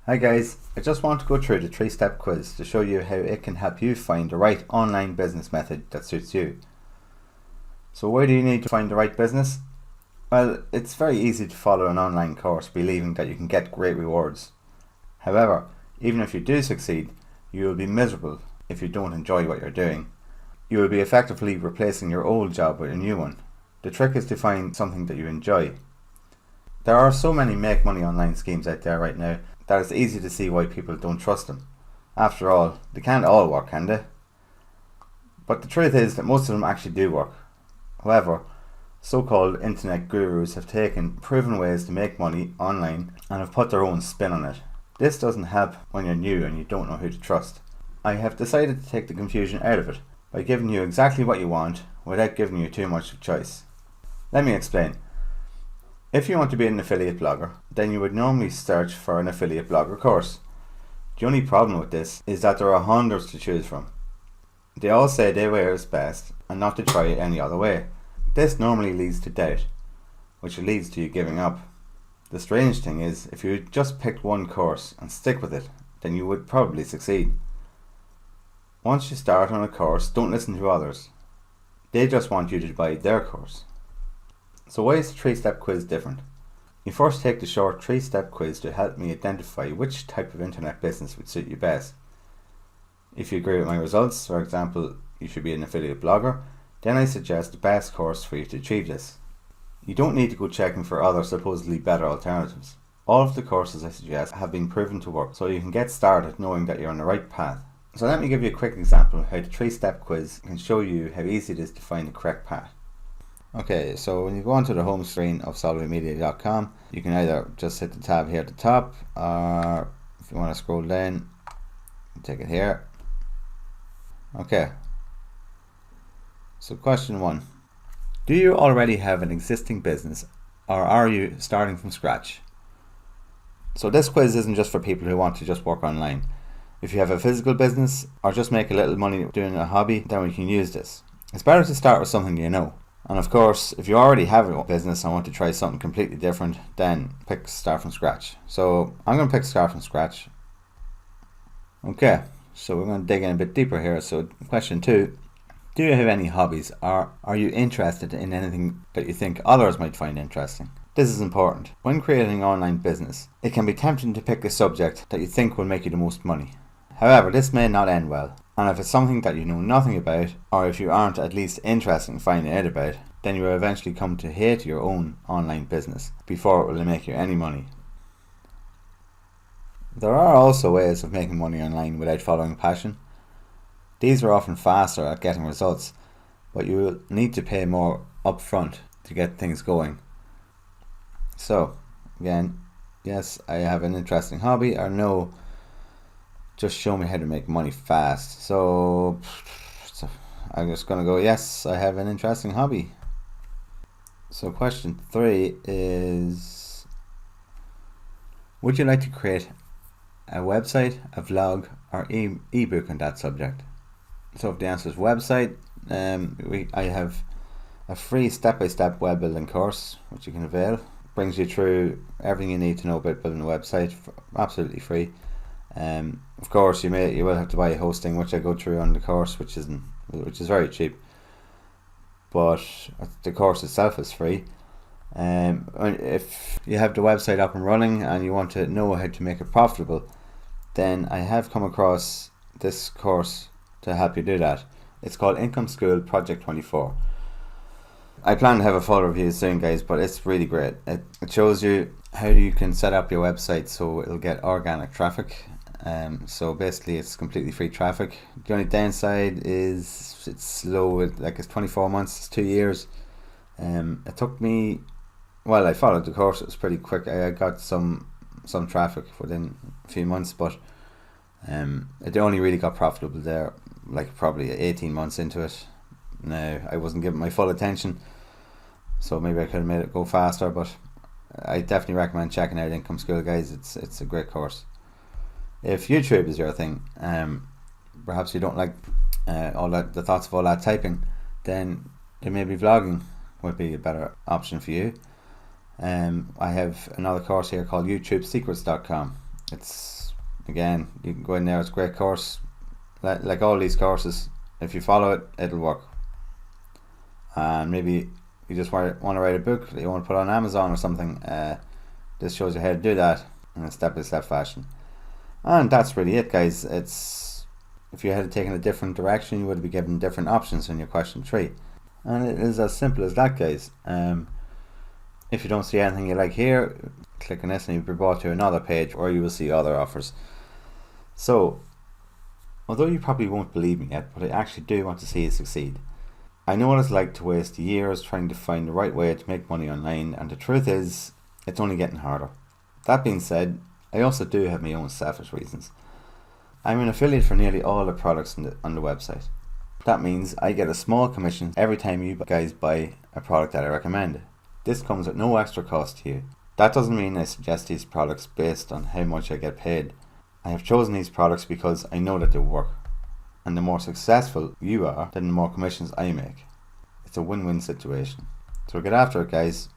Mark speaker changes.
Speaker 1: Hi guys, I just want to go through the 3-step quiz to show you how it can help you find the right online business method that suits you. So why do you need to find the right business? Well, it's very easy to follow an online course believing that you can get great rewards. However, even if you do succeed, you will be miserable if you don't enjoy what you're doing. You will be effectively replacing your old job with a new one. The trick is to find something that you enjoy. There are so many make money online schemes out there right now that it's easy to see why people don't trust them. After all, they can't all work, can they? But the truth is that most of them actually do work. However, so-called internet gurus have taken proven ways to make money online and have put their own spin on it. This doesn't help when you're new and you don't know who to trust. I have decided to take the confusion out of it by giving you exactly what you want without giving you too much of choice. Let me explain. If you want to be an affiliate blogger, then you would normally search for an affiliate blogger course. The only problem with this is that there are hundreds to choose from. They all say their way is best and not to try it any other way. This normally leads to doubt, which leads to you giving up. The strange thing is, if you just picked one course and stick with it, then you would probably succeed. Once you start on a course, don't listen to others. They just want you to buy their course. So why is the 3-step quiz different? You first take the short 3-step quiz to help me identify which type of internet business would suit you best. If you agree with my results, for example, you should be an affiliate blogger, then I suggest the best course for you to achieve this. You don't need to go checking for other supposedly better alternatives. All of the courses I suggest have been proven to work, so you can get started knowing that you're on the right path. So let me give you a quick example of how the 3-step quiz can show you how easy it is to find the correct path. Okay, so when you go onto the home screen of solvaymedia.com, you can either just hit the tab here at the top, or if you want to scroll down, take it here. Okay, so question 1. Do you already have an existing business, or are you starting from scratch? So this quiz isn't just for people who want to just work online. If you have a physical business, or just make a little money doing a hobby, then we can use this. It's better to start with something you know. And of course, if you already have a business and want to try something completely different, then pick start from scratch. So I'm going to pick start from scratch. Okay, so we're going to dig in a bit deeper here. So question 2, do you have any hobbies, or are you interested in anything that you think others might find interesting? This is important. When creating an online business, it can be tempting to pick a subject that you think will make you the most money. However, this may not end well. And if it's something that you know nothing about, or if you aren't at least interested in finding out about, then you will eventually come to hate your own online business before it will make you any money. There are also ways of making money online without following passion. These are often faster at getting results, but you will need to pay more upfront to get things going. So, again, yes, I have an interesting hobby, or no, just show me how to make money fast. So I'm just going to go, yes, I have an interesting hobby. So question 3 is, would you like to create a website, a vlog, or ebook on that subject? So if the answer is website, I have a free step-by-step web building course which you can avail. Brings you through everything you need to know about building a website, absolutely free. Of course, you will have to buy hosting, which I go through on the course, which is very cheap. But the course itself is free. If you have the website up and running and you want to know how to make it profitable, then I have come across this course to help you do that. It's called Income School Project 24. I plan to have a full review soon, guys, but it's really great. It shows you how you can set up your website so it'll get organic traffic. So basically it's completely free traffic. The only downside is it's slow, it's 24 months, it's 2 years. It took me, well, I followed the course, it was pretty quick. I got some traffic within a few months, but it only really got profitable there probably 18 months into it. Now, I wasn't giving my full attention, so maybe I could have made it go faster, but I definitely recommend checking out Income School, guys. It's a great course. If YouTube is your thing, perhaps you don't like the thoughts of all that typing, then maybe vlogging would be a better option for you. I have another course here called YouTubesecrets.com. It's, again, you can go in there, it's a great course. Like all these courses, if you follow it, it'll work. And maybe you just want to write a book that you want to put on Amazon or something. This shows you how to do that in a step-by-step fashion. And that's really it, guys. It's, if you had taken a different direction, you would be given different options in your question 3. And it is as simple as that, guys. If you don't see anything you like here, click on this and you'll be brought to another page where you will see other offers. So, although you probably won't believe me yet, but I actually do want to see you succeed. I know what it's like to waste years trying to find the right way to make money online, and the truth is, it's only getting harder. That being said, I also do have my own selfish reasons. I'm an affiliate for nearly all the products on the website. That means I get a small commission every time you guys buy a product that I recommend. This comes at no extra cost to you. That doesn't mean I suggest these products based on how much I get paid. I have chosen these products because I know that they work. And the more successful you are, then the more commissions I make. It's a win-win situation. So get after it, guys.